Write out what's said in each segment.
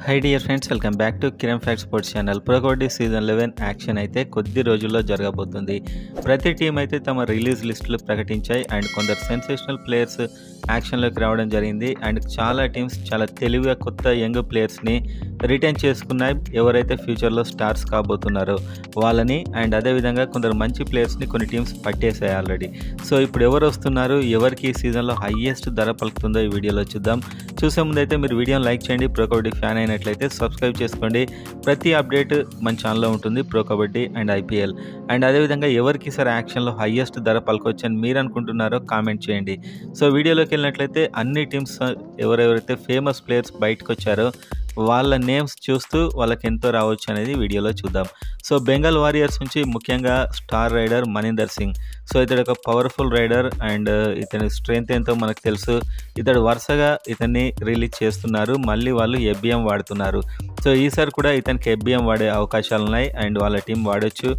High dear friends, welcome back to Kiran fact sports channel. Pro kabaddi season 11 action అయితే కొద్ది రోజుల్లో జరగబోతుంది. ప్రతి టీం అయితే తమ రిలీజ్ లిస్టులు ప్రకటించాయి అండ్ కొందరు సెన్సేషనల్ ప్లేయర్స్ యాక్షన్లోకి రావడం జరిగింది. అండ్ చాలా టీమ్స్ చాలా తెలివిగా కొత్త యంగ్ ప్లేయర్స్ని రిటైన్ చేసుకున్నాయి, ఎవరైతే ఫ్యూచర్లో స్టార్స్ కాబోతున్నారో వాళ్ళని. అండ్ అదేవిధంగా కొందరు మంచి ప్లేయర్స్ని కొన్ని టీమ్స్ పట్టేసాయి ఆల్రెడీ. సో ఇప్పుడు ఎవరు వస్తున్నారు, ఎవరికి ఈ సీజన్లో హయ్యెస్ట్ ధర పలుకుతుందో ఈ వీడియోలో చూద్దాం. చూసే ముందైతే మీరు వీడియోని లైక్ చేయండి, ప్రో కబడ్డీ ఫ్యాన్ అయినట్లయితే సబ్స్క్రైబ్ చేసుకోండి. ప్రతి అప్డేట్ మన ఛానల్లో ఉంటుంది, pro kabaddi and IPL. And అదేవిధంగా ఎవరికి సార్ యాక్షన్లో హయ్యెస్ట్ ధర పలుకొచ్చు అని మీరు అనుకుంటున్నారో కామెంట్ చేయండి. సో వీడియోలోకి వెళ్ళినట్లయితే అన్ని టీమ్స్ ఎవరెవరైతే ఫేమస్ ప్లేయర్స్ బయటకు వచ్చారో వాళ్ళ నేమ్స్ చూస్తూ వాళ్ళకి ఎంతో రావచ్చు అనేది వీడియోలో చూద్దాం. సో బెంగాల్ వారియర్స్ నుంచి ముఖ్యంగా star rider Maninder Singh. So ఇతడు ఒక పవర్ఫుల్ రైడర్ అండ్ ఇతని స్ట్రెంగ్త్ ఎంతో మనకు తెలుసు. ఇతడు వరుసగా ఇతన్ని రిలీజ్ చేస్తున్నారు, మళ్ళీ వాళ్ళు ఎఫ్బిఎం వాడుతున్నారు. సో ఈసారి కూడా ఇతనికి ఎఫ్బిఎం వాడే అవకాశాలు ఉన్నాయి అండ్ వాళ్ళ టీం వాడచ్చు.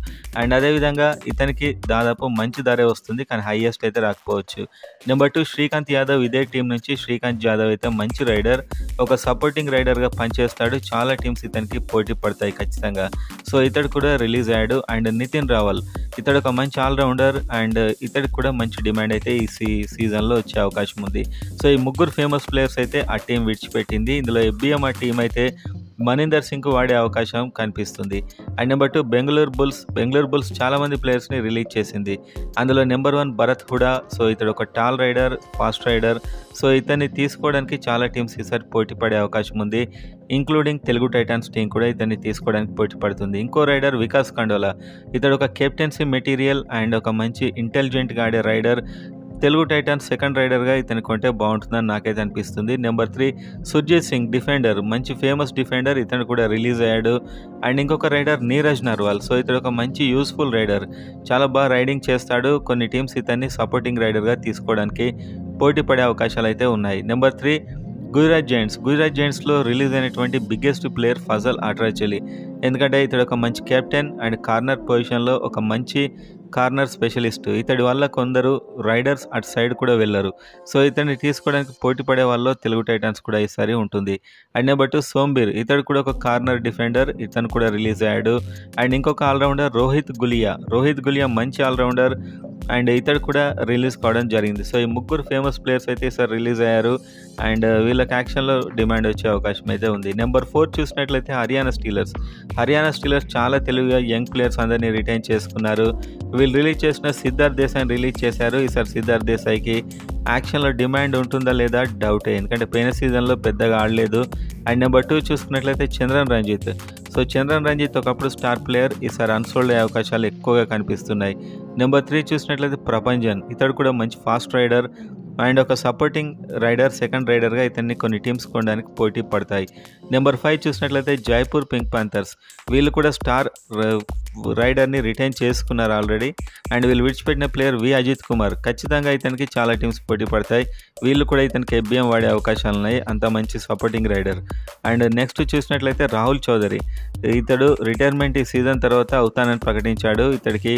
అండ్ అదేవిధంగా ఇతనికి దాదాపు మంచి ధరే వస్తుంది, కానీ హైయెస్ట్ అయితే రాకపోవచ్చు. నెంబర్ 2 శ్రీకాంత్ యాదవ్. ఇదే టీం నుంచి శ్రీకాంత్ యాదవ్ అయితే మంచి రైడర్, ఒక సపోర్టింగ్ రైడర్గా పనిచేస్తాడు. చాలా టీమ్స్ ఇతనికి పోటీ పడతాయి ఖచ్చితంగా. సో ఇతడు కూడా రిలీజ్ అయ్యాడు. అండ్ నితిన్ రావల్, ఇతడు ఒక మంచి ఆల్రౌండర్ అండ్ ఇతడికి కూడా మంచి డిమాండ్ అయితే ఈ సీజన్లో వచ్చే అవకాశం ఉంది. సో ఈ ముగ్గురు ఫేమస్ ప్లేయర్స్ అయితే ఆ టీం విడిచిపెట్టింది. ఇందులో ఎఫ్బిఎం ఆ టీం అయితే మనీందర్ సింగ్కు వాడే అవకాశం కనిపిస్తుంది. అండ్ నెంబర్ 2 బెంగళూరు బుల్స్ చాలామంది ప్లేయర్స్ని రిలీజ్ చేసింది. అందులో నెంబర్ 1 భరత్ హుడా. సో ఇతడు ఒక tall rider, fast rider. So ఇతన్ని తీసుకోవడానికి చాలా టీమ్స్ ఈసారి పోటీ పడే అవకాశం ఉంది, ఇంక్లూడింగ్ తెలుగు టైటాన్స్ టీం కూడా ఇతన్ని తీసుకోవడానికి పోటీ పడుతుంది. ఇంకో రైడర్ వికాస్ ఖండోలా. ఇతడు ఒక కెప్టెన్సీ మెటీరియల్ అండ్ ఒక మంచి ఇంటెలిజెంట్గా ఆడే రైడర్. తెలుగు టైటాన్స్ సెకండ్ రైడర్గా ఇతను కొంటే బాగుంటుందని నాకైతే అనిపిస్తుంది. నెంబర్ 3 సుర్జీత్ సింగ్, డిఫెండర్, మంచి ఫేమస్ డిఫెండర్. ఇతను కూడా రిలీజ్ అయ్యాడు. అండ్ ఇంకొక రైడర్ నీరజ్ నర్వాల్. సో ఇతడు ఒక మంచి యూస్ఫుల్ రైడర్, చాలా బాగా రైడింగ్ చేస్తాడు. కొన్ని టీమ్స్ ఇతన్ని సపోర్టింగ్ రైడర్గా తీసుకోవడానికి పోటీ పడే అవకాశాలు అయితే ఉన్నాయి. నెంబర్ 3 గుజరాత్ జైంట్స్లో రిలీజ్ అయినటువంటి బిగ్గెస్ట్ ప్లేయర్ ఫజల్ అట్రాచలి. ఎందుకంటే ఇతడు ఒక మంచి కెప్టెన్ అండ్ కార్నర్ పొజిషన్లో ఒక మంచి కార్నర్ స్పెషలిస్ట్. ఇతడి వల్ల కొందరు రైడర్స్ అటు సైడ్ కూడా వెళ్ళరు. సో ఇతన్ని తీసుకోవడానికి పోటీ పడే వాళ్ళు తెలుగు టైటాన్స్ కూడా ఈసారి ఉంటుంది. And number 2 Sombir. ఇతడు కూడా ఒక కార్నర్ డిఫెండర్, ఇతను కూడా రిలీజ్ అయ్యాడు. అండ్ ఇంకొక ఆల్రౌండర్ రోహిత్ గులియా మంచి ఆల్రౌండర్ అండ్ ఇతడు కూడా రిలీజ్ కావడం జరిగింది. సో ఈ ముగ్గురు ఫేమస్ ప్లేయర్స్ అయితే ఈసారి రిలీజ్ అయ్యారు అండ్ వీళ్ళకి యాక్షన్లో డిమాండ్ వచ్చే అవకాశం అయితే ఉంది. నెంబర్ 4 చూసినట్లయితే హర్యానా స్టీలర్స్ చాలా తెలివిగా యంగ్ ప్లేయర్స్ అందరినీ రిటైన్ చేసుకున్నారు. వీళ్ళు రిలీజ్ చేసిన సిద్ధార్థ్ దేశాయిని రిలీజ్ చేశారు. ఈసారి సిద్ధార్థ్ దేశాయికి యాక్షన్లో డిమాండ్ ఉంటుందా లేదా డౌటే, ఎందుకంటే పోయిన సీజన్లో పెద్దగా ఆడలేదు. అండ్ నెంబర్ 2 చూసుకున్నట్లయితే చంద్రన్ రంజిత్ ఒకప్పుడు స్టార్ ప్లేయర్, ఈసారి అన్సోల్డ్ అయ్యే అవకాశాలు ఎక్కువగా కనిపిస్తున్నాయి. నెంబర్ 3 చూసినట్లయితే ప్రభంజన్. ఇతడు కూడా మంచి ఫాస్ట్ రైడర్ అండ్ ఒక సపోర్టింగ్ రైడర్, సెకండ్ రైడర్గా ఇతన్ని కొన్ని టీమ్స్ కొనడానికి పోటీ పడతాయి. నెంబర్ 5 చూసినట్లయితే జైపూర్ పింక్ పాంథర్స్. వీళ్ళు కూడా స్టార్ రైడర్ని రిటైన్ చేసుకున్నారు ఆల్రెడీ. అండ్ వీళ్ళు విడిచిపెట్టిన ప్లేయర్ వి అజిత్ కుమార్. ఖచ్చితంగా ఇతనికి చాలా టీమ్స్ పోటీ పడతాయి. వీళ్ళు కూడా ఇతనికి ఎఫ్బిఎం వాడే అవకాశాలు ఉన్నాయి, అంత మంచి సపోర్టింగ్ రైడర్. అండ్ నెక్స్ట్ చూసినట్లయితే రాహుల్ చౌదరి. ఇతడు రిటైర్మెంట్ ఈ సీజన్ తర్వాత అవుతానని ప్రకటించాడు. ఇతడికి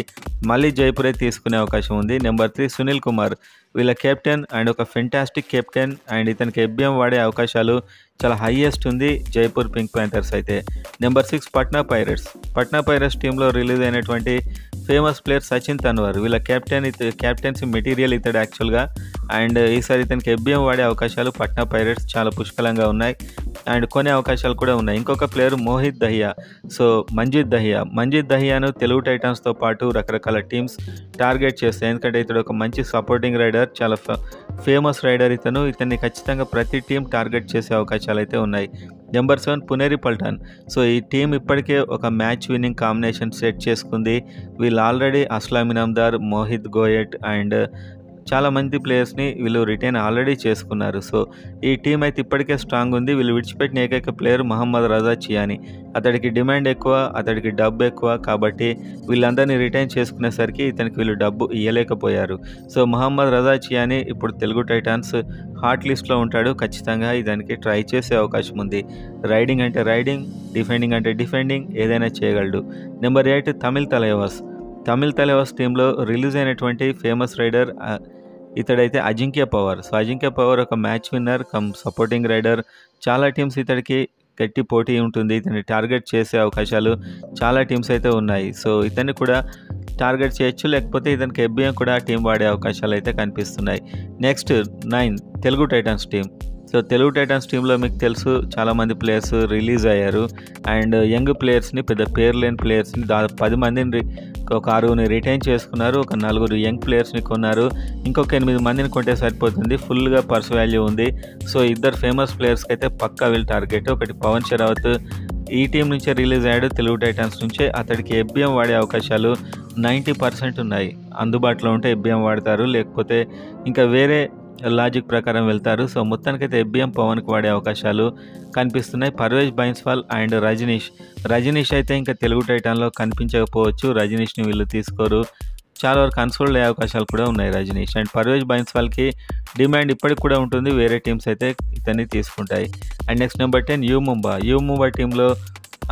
మళ్ళీ జైపూరే తీసుకునే అవకాశం ఉంది. నెంబర్ 3 సునీల్ కుమార్. వీళ్ళ కెప్టెన్ అండ్ ఒక ఫెంటాస్టిక్ కెప్టెన్ అండ్ ఇతనికి ఎఫ్బిఎం వాడే అవకాశాలు చాలా హైయెస్ట్ ఉంది జైపూర్ పింక్ ప్యాంథర్స్ అయితే. నెంబర్ 6 పట్నా పైరట్స్ టీంలో రిలీజ్ అయినటువంటి ఫేమస్ ప్లేయర్ సచిన్ తన్వర్. వీళ్ళ కెప్టెన్సీ మెటీరియల్ ఇతడు యాక్చువల్గా. అండ్ ఈసారి ఇతనికి ఎఫ్బిఎం వాడే అవకాశాలు పట్నా పైరట్స్ చాలా పుష్కలంగా ఉన్నాయి అండ్ కొనే అవకాశాలు కూడా ఉన్నాయి. ఇంకొక ప్లేయర్ మోహిత్ దహియా. సో మంజిత్ దహియాను తెలుగు టైటాన్స్తో పాటు రకరకాల టీమ్స్ టార్గెట్ చేస్తాయి, ఎందుకంటే ఇతడు ఒక మంచి సపోర్టింగ్ రైడర్, చాలా ఫేమస్ రైడర్. ఇతన్ని ఖచ్చితంగా ప్రతి టీం టార్గెట్ చేసే అవకాశాలు అయితే ఉన్నాయి. నెంబర్ 7 పునేరి పల్టన్. సో ఈ టీం ఇప్పటికే ఒక మ్యాచ్ విన్నింగ్ కాంబినేషన్ సెట్ చేసుకుంది. వీళ్ళు ఆల్రెడీ అస్లామ్ ఇనామ్దార్, మోహిత్ గోయట్ అండ్ చాలా మంది ప్లేయర్స్ని వీళ్ళు రిటైన్ ఆల్రెడీ చేసుకున్నారు. సో ఈ టీం అయితే ఇప్పటికే స్ట్రాంగ్ ఉంది. వీళ్ళు విడిచిపెట్టిన ఏకైక ప్లేయర్ మహమ్మద్ రజా చియాని. అతడికి డిమాండ్ ఎక్కువ, అతడికి డబ్బు ఎక్కువ, కాబట్టి వీళ్ళందరినీ రిటైన్ చేసుకునేసరికి ఇతనికి వీళ్ళు డబ్బు ఇవ్వలేకపోయారు. సో మహమ్మద్ రజా చియాని ఇప్పుడు తెలుగు టైటాన్స్ హాట్ లిస్ట్లో ఉంటాడు. ఖచ్చితంగా ఇదానికి ట్రై చేసే అవకాశం ఉంది. రైడింగ్ అంటే రైడింగ్, డిఫెండింగ్ అంటే డిఫెండింగ్, ఏదైనా చేయగలడు. నెంబర్ 8 తమిళ్ తలైవాస్ టీంలో రిలీజ్ అయినటువంటి ఫేమస్ రైడర్ ఇతడైతే అజింక్య పవర్. సో అజింక్య పవర్ ఒక match winner cum supporting raider. చాలా టీమ్స్ ఇతడికి గట్టి పోటీ ఉంటుంది. ఇతన్ని టార్గెట్ చేసే అవకాశాలు చాలా టీమ్స్ అయితే ఉన్నాయి. సో ఇతన్ని కూడా టార్గెట్ చేయొచ్చు, లేకపోతే ఇతనికి ఎఫ్బిఎం కూడా టీం వాడే అవకాశాలు అయితే కనిపిస్తున్నాయి. Next 9 Telugu Titans team. So Telugu Titans టీంలో మీకు తెలుసు చాలామంది ప్లేయర్స్ రిలీజ్ అయ్యారు అండ్ యంగ్ ప్లేయర్స్ని, పెద్ద పేరు లేని ప్లేయర్స్ని దాదాపు 10 మందిని, ఒక 6ని రిటైన్ చేసుకున్నారు, ఒక 4 యంగ్ ప్లేయర్స్ని కొన్నారు, ఇంకొక 8 మందిని కొంటే సరిపోతుంది. ఫుల్గా పర్స్ వాల్యూ ఉంది. సో 2 ఫేమస్ ప్లేయర్స్కి అయితే పక్కా వీళ్ళు టార్గెట్. ఒకటి పవన్ షరావత్ ఈ టీం నుంచే రిలీజ్ అయ్యాడు, తెలుగు టైటన్స్ నుంచే. అతడికి ఎఫ్బిఎం వాడే అవకాశాలు 90% ఉన్నాయి. అందుబాటులో ఉంటే ఎఫ్బిఎం వాడతారు, లేకపోతే ఇంకా వేరే లాజిక్ ప్రకారం వెళ్తారు. సో మొత్తానికైతే ఎఫ్బిఎం పవన్కి వాడే అవకాశాలు కనిపిస్తున్నాయి. పర్వేజ్ బైన్స్వాల్ అండ్ రజనీష్ అయితే ఇంకా తెలుగు టైటాన్లో కనిపించకపోవచ్చు. రజనీష్ని వీళ్ళు తీసుకోరు, చాలా వరకు అన్సోల్డ్ అయ్యే అవకాశాలు కూడా ఉన్నాయి రజనీష్. అండ్ పర్వేజ్ బైన్స్వాల్కి డిమాండ్ ఇప్పటికి కూడా ఉంటుంది, వేరే టీమ్స్ అయితే ఇతన్ని తీసుకుంటాయి. And next number 10 you Mumba టీంలో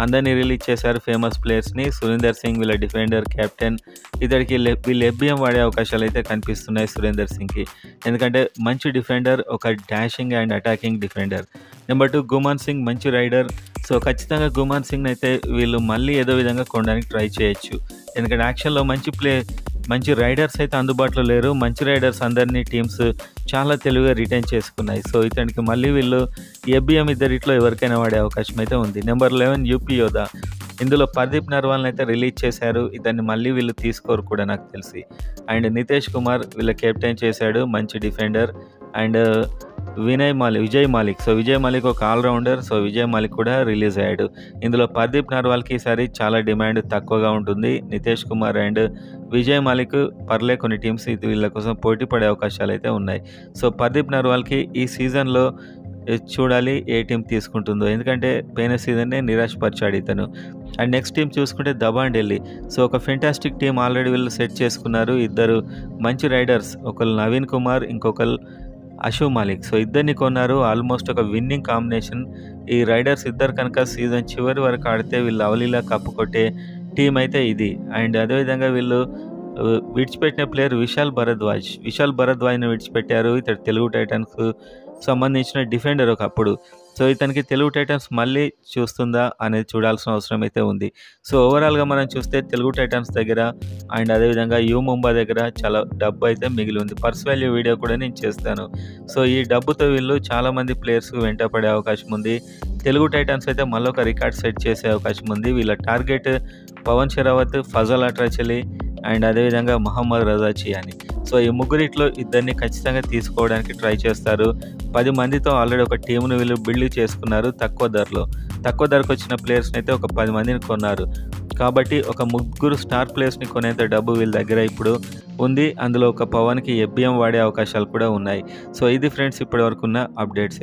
అందరినీ రిలీజ్ చేశారు ఫేమస్ ప్లేయర్స్ని. సురేందర్ సింగ్ వీళ్ళ డిఫెండర్, కెప్టెన్. ఇతడికి వీళ్ళు ఎఫ్బిఎం వాడే అవకాశాలు అయితే కనిపిస్తున్నాయి సురేందర్ సింగ్కి, ఎందుకంటే మంచి డిఫెండర్, ఒక dashing and attacking defender. Number 2 Guman Singh మంచి రైడర్. సో ఖచ్చితంగా గుమాన్ సింగ్ అయితే వీళ్ళు మళ్ళీ ఏదో విధంగా కొనడానికి ట్రై చేయొచ్చు, ఎందుకంటే యాక్షన్లో మంచి రైడర్స్ అయితే అందుబాటులో లేరు. మంచి రైడర్స్ అందరినీ టీమ్స్ చాలా తెలివిగా రిటైన్ చేసుకున్నాయి. సో ఇతనికి మళ్ళీ వీళ్ళు ఎఫ్బిఎం ఇద్దరిట్లో ఎవరికైనా వాడే అవకాశం అయితే ఉంది. నెంబర్ 11 యూపీ యోధా. ఇందులో పర్దీప్ నర్వాల్ని అయితే రిలీజ్ చేశారు, ఇతన్ని మళ్ళీ వీళ్ళు తీసుకోరు కూడా నాకు తెలిసి. అండ్ నితేష్ కుమార్ వీళ్ళ కెప్టెన్ చేశాడు, మంచి defender. And Vijay Malik. So Vijay Malik ఒక ఆల్రౌండర్. సో విజయ్ మాలిక్ కూడా రిలీజ్ అయ్యాడు. ఇందులో పర్దీప్ నర్వాల్కి ఈసారి చాలా డిమాండ్ తక్కువగా ఉంటుంది. నితేష్ కుమార్ అండ్ విజయ్ మాలిక్ పర్లే కొన్ని టీమ్స్ వీళ్ళ కోసం పోటీ పడే అవకాశాలు అయితే ఉన్నాయి. సో పర్దీప్ నర్వాల్కి ఈ సీజన్లో చూడాలి ఏ టీం తీసుకుంటుందో, ఎందుకంటే పోయిన సీజన్నే నిరాశపరిచాడు ఇతను. అండ్ నెక్స్ట్ టీం చూసుకుంటే దబాన్ ఢిల్లీ. సో ఒక ఫెంటాస్టిక్ టీం ఆల్రెడీ వీళ్ళు సెట్ చేసుకున్నారు. 2 మంచి రైడర్స్, ఒకరు నవీన్ కుమార్, ఇంకొకరు అషు మాలిక్. సో ఇద్దరిని కొన్నారు, ఆల్మోస్ట్ ఒక విన్నింగ్ కాంబినేషన్. ఈ రైడర్స్ ఇద్దరు కనుక సీజన్ చివరి వరకు ఆడితే వీళ్ళు అవలీలా కప్పు కొట్టే టీం అయితే ఇది. అండ్ అదేవిధంగా వీళ్ళు విడిచిపెట్టిన ప్లేయర్ విశాల్ భరద్వాజ్ని విడిచిపెట్టారు. ఇతడు తెలుగు టైటన్స్కు సంబంధించిన డిఫెండర్ ఒకప్పుడు. సో ఇతనికి తెలుగు టైటన్స్ మళ్ళీ చూస్తుందా అనేది చూడాల్సిన అవసరం అయితే ఉంది. సో ఓవరాల్గా మనం చూస్తే తెలుగు టైటన్స్ దగ్గర అండ్ అదేవిధంగా యూ ముంబా దగ్గర చాలా డబ్బు అయితే మిగిలి ఉంది. పర్స్ వాల్యూ వీడియో కూడా నేను చేస్తాను. సో ఈ డబ్బుతో వీళ్ళు చాలామంది ప్లేయర్స్కి వెంట పడే అవకాశం ఉంది. తెలుగు టైటన్స్ అయితే మళ్ళీ ఒక రికార్డ్ సెట్ చేసే అవకాశం ఉంది. వీళ్ళ టార్గెట్ పవన్ షరావత్, ఫజల్ అట్రాచలి అండ్ అదేవిధంగా మహమ్మద్ రజా చియాని. సో ఈ ముగ్గురిట్లో 2ని ఖచ్చితంగా తీసుకోవడానికి ట్రై చేస్తారు. 10 మందితో ఆల్రెడీ ఒక టీంను వీళ్ళు బిల్డ్ చేసుకున్నారు తక్కువ ధరకు వచ్చిన ప్లేయర్స్ని అయితే ఒక 10 మందిని కొన్నారు. కాబట్టి ఒక 3 స్టార్ ప్లేయర్స్ని కొనేంత డబ్బు వీళ్ళ దగ్గర ఇప్పుడు ఉంది. అందులో ఒక పవన్కి ఎఫ్బిఎం వాడే అవకాశాలు కూడా ఉన్నాయి. సో ఇది ఫ్రెండ్స్ ఇప్పటి వరకు ఉన్న అప్డేట్స్.